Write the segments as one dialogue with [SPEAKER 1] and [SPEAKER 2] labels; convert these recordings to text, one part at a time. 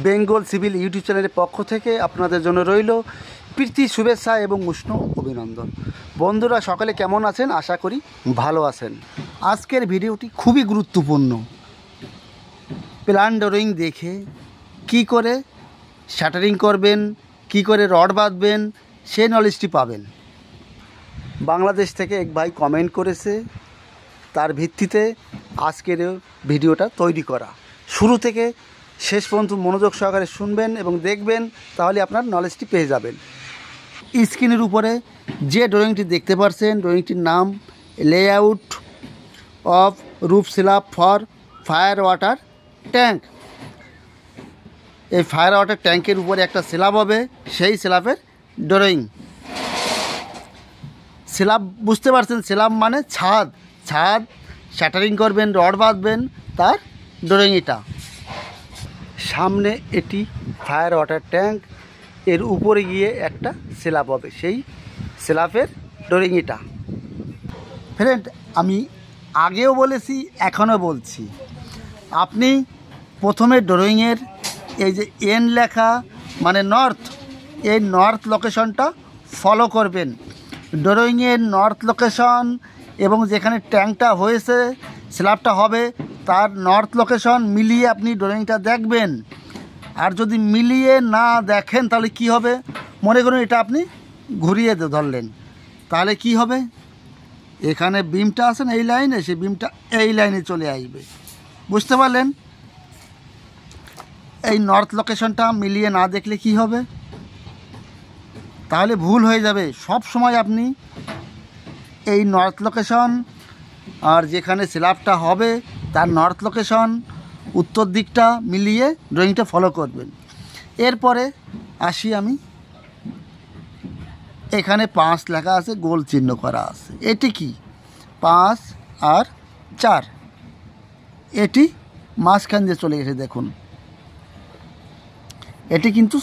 [SPEAKER 1] Bengal civil YouTube চ্যানেলের পক্ষ থেকে আপনাদের জন্য রইল প্রীতি শুভেচ্ছা এবং উষ্ণ অভিনন্দন। বন্ধুরা সকালে কেমন আছেন? আশা করি ভালো আছেন। আজকের ভিডিওটি খুবই গুরুত্বপূর্ণ। প্ল্যান ড্রয়িং দেখে কি করে শাটারিং করবেন, কি করে রড বাঁধবেন, সেই নলেজটি পাবেন। বাংলাদেশ থেকে এক ভাই কমেন্ট করেছে, তার ভিত্তিতে আজকের ভিডিওটা তৈরি করা। শুরু থেকে শেষ পর্যন্ত মনোযোগ সহকারে শুনবেন এবং দেখবেন, তাহলে আপনার নলেজটি পেয়ে যাবেন। স্ক্রিনের উপরে যে ড্রয়িংটি দেখতে পাচ্ছেন, ড্রয়িংটির নাম layout of roof slab for fire water tank. এই ফায়ার ওয়াটার ট্যাঙ্কের উপরে একটা স্ল্যাব হবে, সেই স্ল্যাবের ড্রয়িং। স্ল্যাব বুঝতে পারছেন, স্ল্যাব মানে ছাদ। ছাদ শাটারিং করবেন, রড বাঁধবেন, তার ড্রয়িং এটা। সামনে এটি ফায়ার ওয়াটার ট্যাঙ্ক, এর উপরে গিয়ে একটা স্ল্যাব হবে, সেই স্ল্যাবের ড্রয়িং এটা। ফ্রেন্ড, আমি আগেও বলেছি, এখনও বলছি, আপনি প্রথমে ড্রয়িংয়ের এই যে এন লেখা মানে নর্থ, এই নর্থ লোকেশনটা ফলো করবেন। ড্রয়িংয়ের নর্থ লোকেশন এবং যেখানে ট্যাঙ্কটা হয়েছে, স্ল্যাবটা হবে, তার নর্থ লোকেশন মিলিয়ে আপনি ড্রয়িংটা দেখবেন। আর যদি মিলিয়ে না দেখেন তাহলে কি হবে? মনে করুন এটা আপনি ঘুরিয়ে ধরলেন, তাহলে কি হবে? এখানে বিমটা আছে না, এই লাইনে, সেই বিমটা এই লাইনে চলে আসবে। বুঝতে পারলেন? এই নর্থ লোকেশনটা মিলিয়ে না দেখলে কি হবে? তাহলে ভুল হয়ে যাবে। সব সময় আপনি এই নর্থ লোকেশন আর যেখানে স্ল্যাবটা হবে তার নর্থ লোকেশন, উত্তর দিকটা মিলিয়ে ড্রয়িংটা ফলো করবেন। এরপরে আসি আমি, এখানে 5 লেখা আছে, গোল চিহ্ন করা আছে। এটি কি? 5 আর 4, এটি মাঝখান দিয়ে চলে গেছে। দেখুন, এটি কিন্তু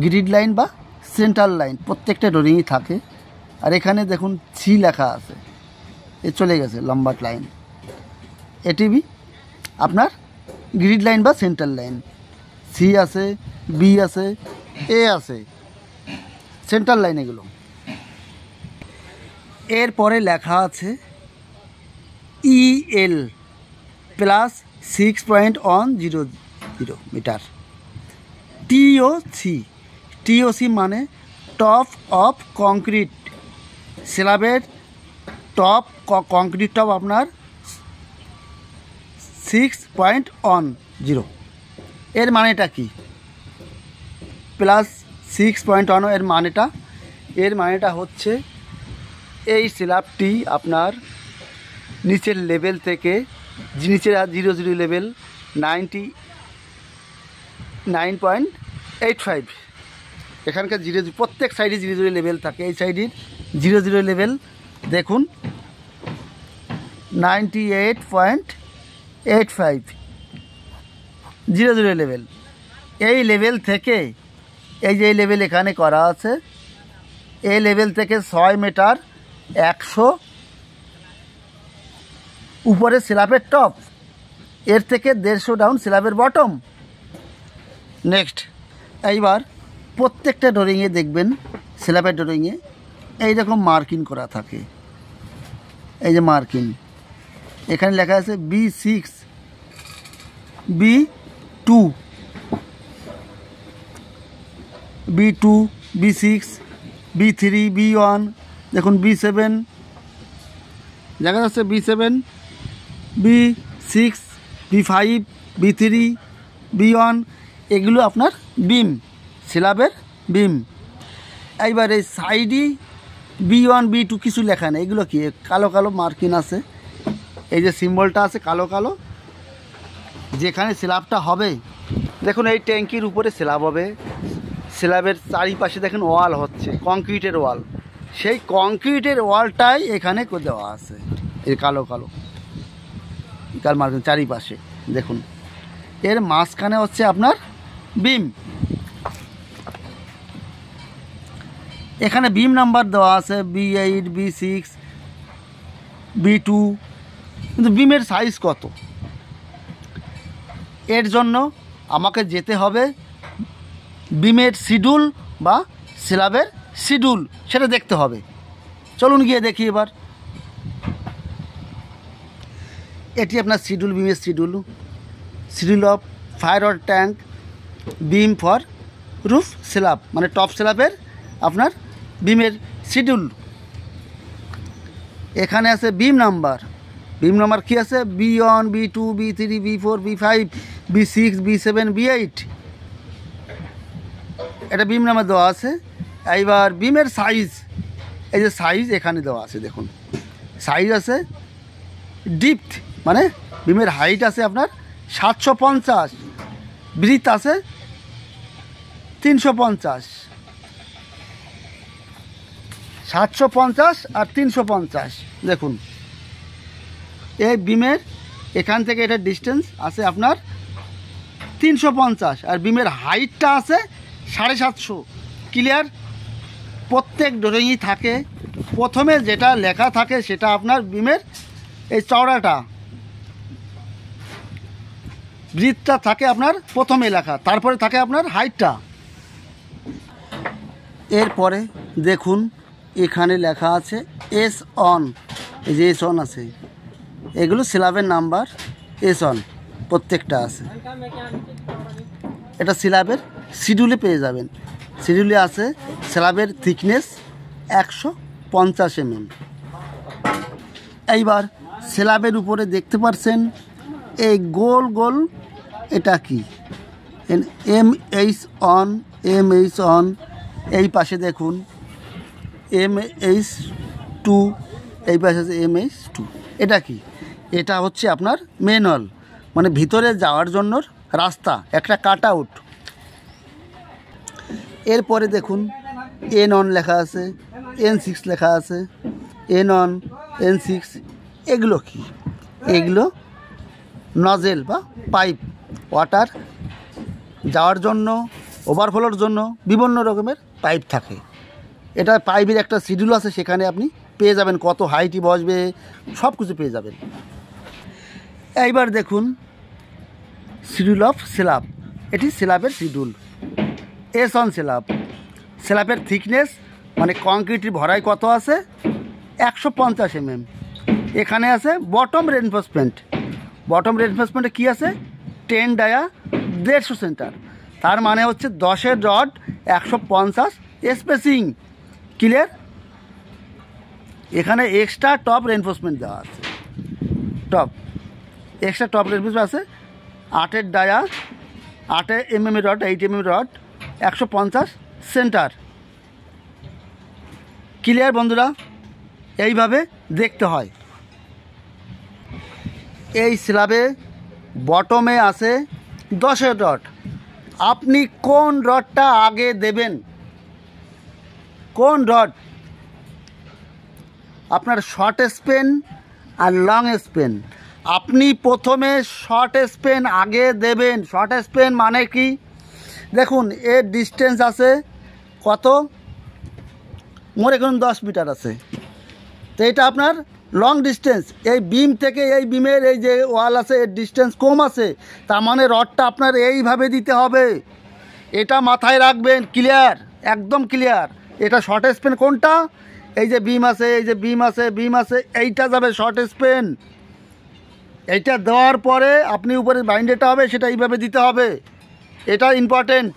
[SPEAKER 1] গ্রিড লাইন বা সেন্ট্রাল লাইন প্রত্যেকটা ড্রয়িংই থাকে। আর এখানে দেখুন সি লেখা আছে, এ চলে গেছে লম্বা লাইন। এটি আপনার গ্রিড লাইন বা সেন্ট্রাল লাইন। সি আছে, বি আছে, এ আছে, সেন্ট্রাল লাইন এগুলো। এরপরে লেখা আছে EL প্লাস 6.100 মিটার। TOC মানে টপ অফ কংক্রিট। স্ল্যাবের টপ কংক্রিট টপ আপনার 6.10। এর মানেটা কি? প্লাস 6.1 এর মানেটা হচ্ছে এই স্ল্যাবটি আপনার নিচের লেভেল থেকে, নিচের 0 লেভেল 99.85। এখানকার 0 প্রত্যেক সাইডে 0 লেভেল থাকে। এই সাইডের 0 লেভেল দেখুন 98.85, 0 লেভেল। এই লেভেল থেকে, এই যে লেভেল এখানে করা আছে, এই লেভেল থেকে 6 মিটার 100 উপরে স্ল্যাবের টপ, এর থেকে 150 ডাউন স্ল্যাবের বটম। নেক্সট, এইবার প্রত্যেকটা ড্রয়িংয়ে দেখবেন, স্ল্যাবের ড্রয়িংয়ে এইরকম মার্কিং করা থাকে। এই যে মার্কিং, এখানে লেখা আছে B6, B2, B6, B3, B1, দেখুন B7 দেখা যাচ্ছে, B7, B6, B5, B3, B1, এগুলো আপনার বিম, স্ল্যাবের বিম। এইবার এই সাইডে B1, B2 কিছু লেখা নেই। এগুলো কি? কালো কালো মার্কিং আছে, এই যে সিম্বলটা আছে কালো কালো, যেখানে স্ল্যাবটা হবে। দেখুন এই ট্যাঙ্কির উপরে স্ল্যাব হবে, স্ল্যাবের চারিপাশে দেখুন ওয়াল হচ্ছে, কংক্রিটের ওয়াল। সেই কংক্রিটের ওয়ালটাই এখানে দেওয়া আছে, এই কালো কালো কাল মার্কিং চারিপাশে দেখুন। এর মাঝখানে হচ্ছে আপনার বিম। এখানে বিম নাম্বার দেওয়া আছে B8, B6, B2, কিন্তু বিমের সাইজ কত? এর জন্য আমাকে যেতে হবে বিমের শিডিউল বা স্ল্যাবের শিডিউল, সেটা দেখতে হবে। চলুন গিয়ে দেখি এবার। এটি আপনার শিডিউল, বিমের schedule, schedule of fire rod tank beam for roof slab, মানে টপ স্ল্যাবের আপনার বিমের শিডিউল। এখানে আছে বিম নাম্বার। বিম নাম্বার কী আছে? B1, B2, B3, B4, B5, B6, B7, B8, এটা বিম নাম্বার দেওয়া আছে। এইবার বিমের সাইজ, এই যে সাইজ এখানে দেওয়া আছে, দেখুন সাইজ আছে। ডিপথ মানে বিমের হাইট আছে আপনার 750, ব্রিথ আছে 350, 750 আর 350। দেখুন এই বিমের এখান থেকে এটা ডিস্টেন্স আছে আপনার 350, আর বিমের হাইটটা আছে 750। ক্লিয়ার? প্রত্যেক ড্রয়িংই থাকে, প্রথমে যেটা লেখা থাকে সেটা আপনার বিমের এই চওড়াটা, ব্রিথটা থাকে আপনার প্রথমে লেখা, তারপরে থাকে আপনার হাইটটা। এরপরে দেখুন এখানে লেখা আছে S1, এই যে S1 আছে, এগুলো স্ল্যাবের নাম্বার S1 প্রত্যেকটা আছে। এটা স্ল্যাবের শিডিউলে পেয়ে যাবেন। শিডিউলে আছে স্ল্যাবের থিকনেস 150 mm। এইবার স্ল্যাবের উপরে দেখতে পাচ্ছেন এই গোল গোল, এটা কি? MH1, MH1, এই পাশে দেখুন MH2, এই পাশে আছে MH2। এটা কি? এটা হচ্ছে আপনার ম্যানুয়াল, মানে ভিতরে যাওয়ার জন্য রাস্তা, একটা কাট আউট। এরপরে দেখুন N1 লেখা আছে, N6 লেখা আছে, N1, N6, এগুলো কি? এগুলো নজেল বা পাইপ, ওয়াটার যাওয়ার জন্য, ওভারফ্লোর জন্য বিভিন্ন রকমের পাইপ থাকে। এটা পাইপের একটা শিডিউল আছে, সেখানে আপনি পেয়ে যাবেন কত হাইটই বসবে, সব কিছু পেয়ে যাবেন। এইবার দেখুন শিডিউল অফ স্ল্যাব, এটি স্ল্যাবের শিডিউল। S1 স্ল্যাব, স্ল্যাবের থিকনেস মানে কংক্রিটের ভরাই কত আছে? 150 mm। এখানে আছে বটম রেনফোর্সমেন্ট। বটম রেনফোর্সমেন্টে কী আছে? 10 ডায়া 150 সেন্টার, তার মানে হচ্ছে 10-এর রড 150 স্পেসিং। ক্লিয়ার? এখানে এক্সট্রা টপ রেনফোর্সমেন্ট দেওয়া আছে, টপ এক্সট্রা টপ রেনফোর্সমেন্ট আছে। 8-এর dia, 8 mm rod, 8 mm rod, 150 centre. Clear বন্ধুরা? এইভাবে দেখতে হয়। এই স্ল্যাবে বটমে আছে 10-এর রড। আপনি কোন রডটা আগে দেবেন? কোন রড? আপনার শর্ট স্পেন আর লং স্পেন। আপনি প্রথমে শর্ট স্পেন আগে দেবেন। শর্ট স্পেন মানে কি? দেখুন এর ডিস্টেন্স আছে কত? মনে করুন 10 মিটার আছে, তো এটা আপনার লং ডিস্টেন্স। এই বিম থেকে এই বিমের এই যে ওয়াল আছে, এর ডিস্টেন্স কম আছে, তার মানে রডটা আপনার এইভাবে দিতে হবে। এটা মাথায় রাখবেন। ক্লিয়ার? একদম ক্লিয়ার। এটা শর্ট স্পেন কোনটা? এই যে বিম আছে, এই যে বিম আছে, বিম আছে, এইটা যাবে শর্ট স্পেন। এইটা দেওয়ার পরে আপনি উপরে বাইন্ডেটা হবে, সেটা এইভাবে দিতে হবে। এটা ইম্পর্টেন্ট।